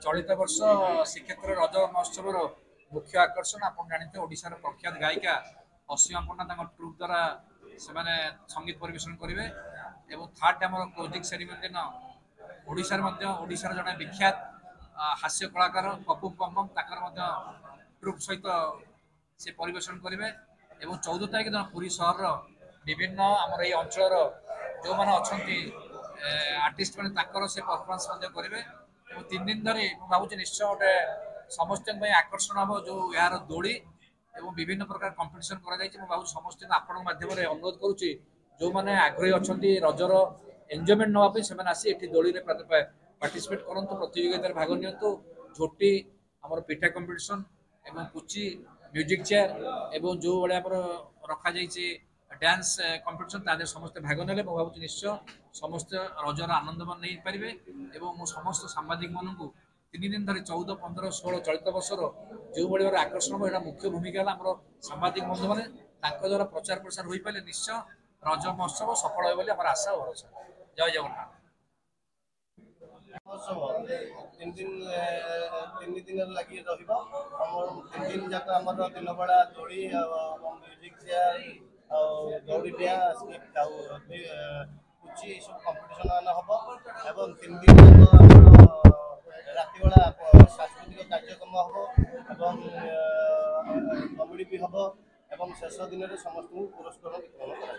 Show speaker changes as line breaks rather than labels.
चलित वर्ष श्रीक्षेत्र रज महोत्सव मुख्य आकर्षण आप जानते ओडार प्रख्यात गायिका असीमा पन्ना ट्रुप द्वारा से संगीत परिवेशन करेंगे और थर्ड आम क्लोजिंग सेरेमनी दिन ओडार जड़े विख्यात हास्य कलाकार पप्पू पम्पम ट्रुप सहित से परिवेशन करेंगे और 14 तारीख दिन पुरी सहर विभिन्न आमर ये अंचल जो मैंने अच्छा आर्टिस्ट मैंने से परफॉर्मेंस करेंगे और 3 दिन धरी मुझे निश्चय गोटे समस्त आकर्षण हम जो यार दोड़ी और विभिन्न प्रकार कंपिटिशन कर समस्त आपण माध्यम अनुरोध करुच्ची जो मैंने आग्रही अच्छा रजर एंजयमेंट नापी से आसी दोली पार्टिसिपेट करूँ प्रतियोगिता भाग नियंतु झोटी आम पिठा कंपिटिशन एवं पुची म्यूजिक चेयर एवं जो भाया रखा डांस कंपिटिशन तादे समस्त भाग ने भावुँ निश्चय समस्त रजर आनंद नहीं पारे और समस्त सांबादिक मानू 3 दिन धरी 14, 15, 16 चलित वर्षर जो भाई आकर्षण यहाँ मुख्य भूमिका आम सांबादिक बंधु मैंने द्वारा प्रचार प्रसार हो पारे निश्चय रज महोत्सव सफल हो आशा और भरोसा। जय जगन्नाथ।
तीन दिन लगी 3 दिन जाक आम दिन बेला दोड़ी म्यूजिक चेयर दौड़ी डिया पुची सब कंपिटिशन हम एवं 3 दिन राति बेला सांस्कृतिक कार्यक्रम हम कमेडी भी हम एवं शेष दिन में समस्त पुरस्कार वितरण कर।